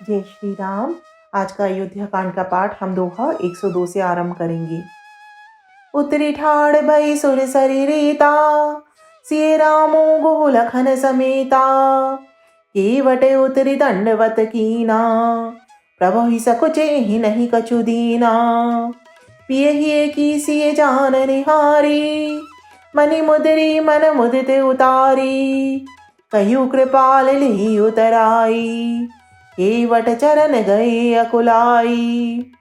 जय श्री राम। आज का अयोध्या कांड का पाठ हम दोहा 102 से आरंभ करेंगे। उतरी ठाड़ भई सुर सरी रीता, सिय रामो गोह लखन समेता। केवटे उतरी दंडवत कीना, प्रभु ही सकुचे ही नहीं कछु दीना। पिय ही की सिय जान निहारी, मनि मुदरी मन मुदित उतारी। कहियो कृपाल ली उतराई, केवट चरण गए अकुलाई।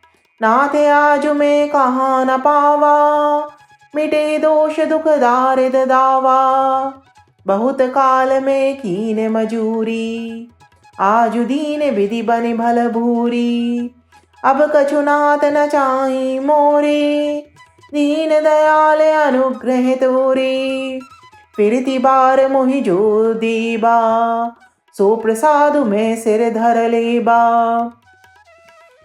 नाथ आज में कहाँ न पावा, मिटे दोष दुख दारिद दावा। बहुत काल में कीन मजूरी, आज दीन विधि बनि भल भूरी। अब कछु नाथ न चाही मोरे, दीन दयाल अनुग्रह तोरे। फिरती बार मोहि जो देबा, सो प्रसादु में सिर धर लेबा।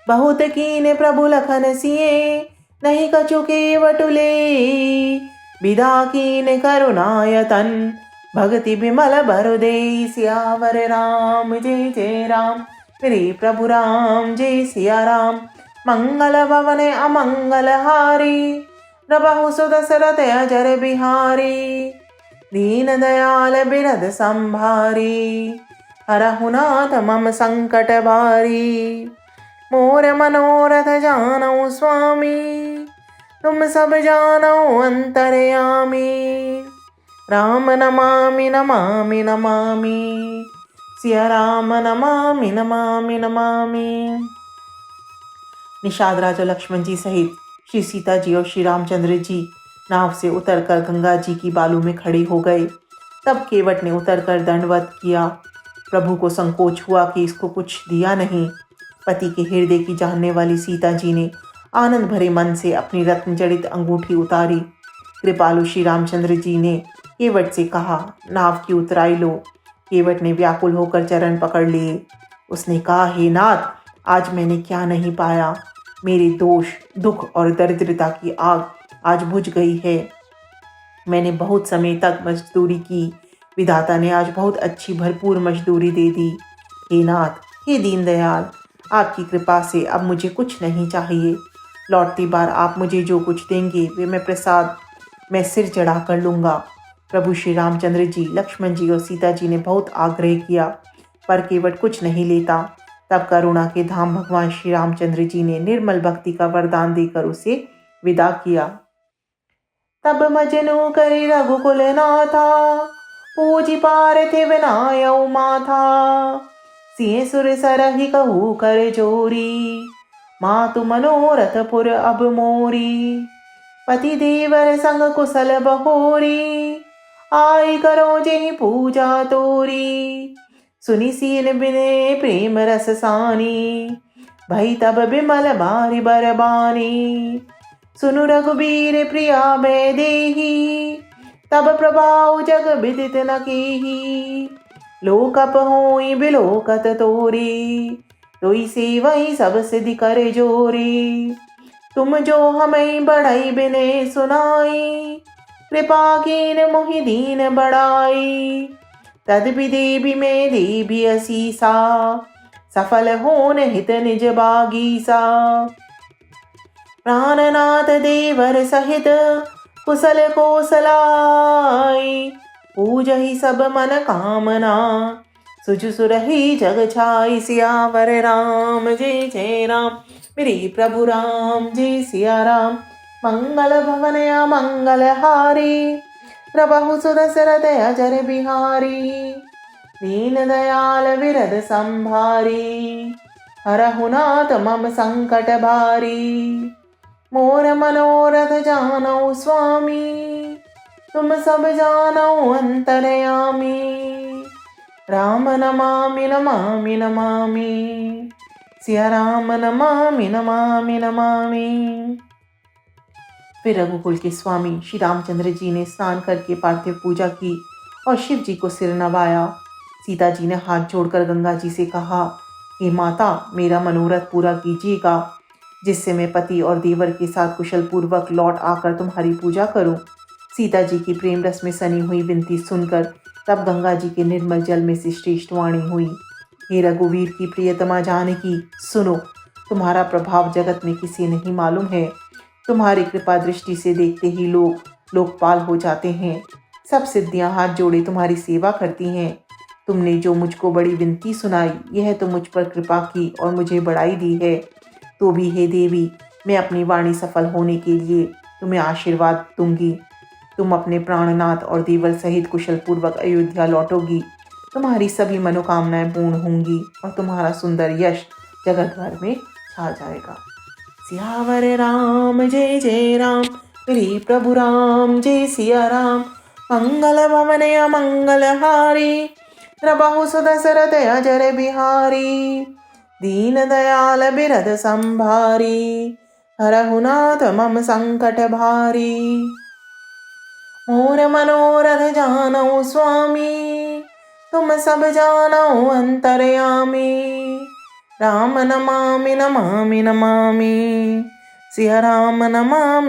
बहुत कीन प्रभु लखन सिए, नहीं कछु केवटुले। विदा कीन करुणायतन, भक्ति बिमल भरु देई। सियावर राम जय जय राम, मेरे प्रभु राम जय सिया राम। मंगल भवन अमंगल हारी, प्रभु सुदशरथ अजर बिहारी। दीन दयाल बिरद संभारी, हरहु नाथ मम संकट भारी। मोर मनोरथ जानौ स्वामी, तुम सब जानौ अंतरयामी। राम नमामि नमामि नमामि, सिया राम नमामि नमामि नमामि। निषाद राजा लक्ष्मण जी सहित श्री सीता जी और श्री रामचंद्र जी नाव से उतरकर गंगा जी की बालू में खड़े हो गए। तब केवट ने उतरकर दंडवत किया। प्रभु को संकोच हुआ कि इसको कुछ दिया नहीं। पति के हृदय की जानने वाली सीता जी ने आनंद भरे मन से अपनी रत्न जड़ित अंगूठी उतारी। कृपालु श्री रामचंद्र जी ने केवट से कहा, नाव की उतराई लो। केवट ने व्याकुल होकर चरण पकड़ लिए। उसने कहा, हे नाथ, आज मैंने क्या नहीं पाया। मेरे दोष, दुख और दरिद्रता की आग आज बुझ गई है। मैंने बहुत समय तक मजदूरी की, विधाता ने आज बहुत अच्छी भरपूर मजदूरी दे दी। हे नाथ, हे दीनदयाल, आपकी कृपा से अब मुझे कुछ नहीं चाहिए। लौटती बार आप मुझे जो कुछ देंगे वे मैं सिर चढ़ा कर लूँगा। प्रभु श्री रामचंद्र जी, लक्ष्मण जी और सीता जी ने बहुत आग्रह किया, पर केवट कुछ नहीं लेता। तब करुणा के धाम भगवान श्री रामचंद्र जी ने निर्मल भक्ति का वरदान देकर उसे विदा किया। तब मजनू करी रघुकुल नाथा, पूजी पार्थिव नायौ माथा। सिय सुर सरहि कहू कर जोरी, मातु मनोरथ पुर अब मोरी। पति देवर संग कुशल बहोरी, आई करो जेहि पूजा तोरी। सुनि सीन बिने प्रेम रस सानी, भई तब बिमल बारि बरबानी। सुनु रघुबीर प्रिया मै देही, तब प्रभाव जग विदित न केही। लोकप होई बिलोकत तोरी, तोई सेवई सब सिद्धि कर जोरी। तुम जो हमें बढ़ई बिने सुनाई, कृपा कीन मोहि दीन बढ़ाई। तद देवी में देवी असीसा, सफल होन हित निज बागीसा। प्राणनाथ देवर सहित कुशल कोसलाई, पूजहि सब मन कामना, सुजु सुरहि जग छाई। सियावर राम जय जय राम, मेरे प्रभु राम जय सिया राम। मंगल भवन अमंगल हारी, प्रभु सुदशरथ अजर बिहारी। दीन दयाल विरद संभारी, हरहु नाथ मम संकट भारी। मोर मनोरथ जानौ स्वामी, तुम सब जानौ अंतरयामी। राम नमामि नमामि नमामि, सिया राम नमामि नमामि नमामि। फिर रघुकुल के स्वामी श्री रामचंद्र जी ने स्नान करके पार्थिव पूजा की और शिव जी को सिर नवाया। सीता जी ने हाथ जोड़कर गंगा जी से कहा, हे माता, मेरा मनोरथ पूरा कीजिएगा, जिससे मैं पति और देवर के साथ कुशल पूर्वक लौट आकर तुम्हारी पूजा करूं। सीता जी की प्रेम रस में सनी हुई विनती सुनकर तब गंगा जी के निर्मल जल में से श्रेष्ठ वाणी हुई, हे रघुवीर की प्रियतमा जानकी, सुनो, तुम्हारा प्रभाव जगत में किसी नहीं मालूम है। तुम्हारी कृपा दृष्टि से देखते ही लोग लोकपाल हो जाते हैं। सब सिद्धियां हाथ जोड़े तुम्हारी सेवा करती हैं। तुमने जो मुझको बड़ी विनती सुनाई, यह तो मुझ पर कृपा की और मुझे बढ़ाई दी है। तो भी हे देवी, मैं अपनी वाणी सफल होने के लिए तुम्हें आशीर्वाद दूंगी। तुम अपने प्राणनाथ और देवर सहित कुशलपूर्वक अयोध्या लौटोगी। तुम्हारी सभी मनोकामनाएं पूर्ण होंगी और तुम्हारा सुंदर यश जगत भर में छा जाएगा। सियावर राम जय जय राम, मेरे प्रभु राम जय सिया राम। मंगल भवन मंगल हारी, प्रभु सुदशरथ अजर बिहारी। दीन दयाल बिरद संभारी, हरहु नाथ मम संकट भारी। मोर मनोरथ जानौ स्वामी, तुम सब जानौ अंतर्यामी। राम नमामि नमामि नमामि, सिया राम नमामि।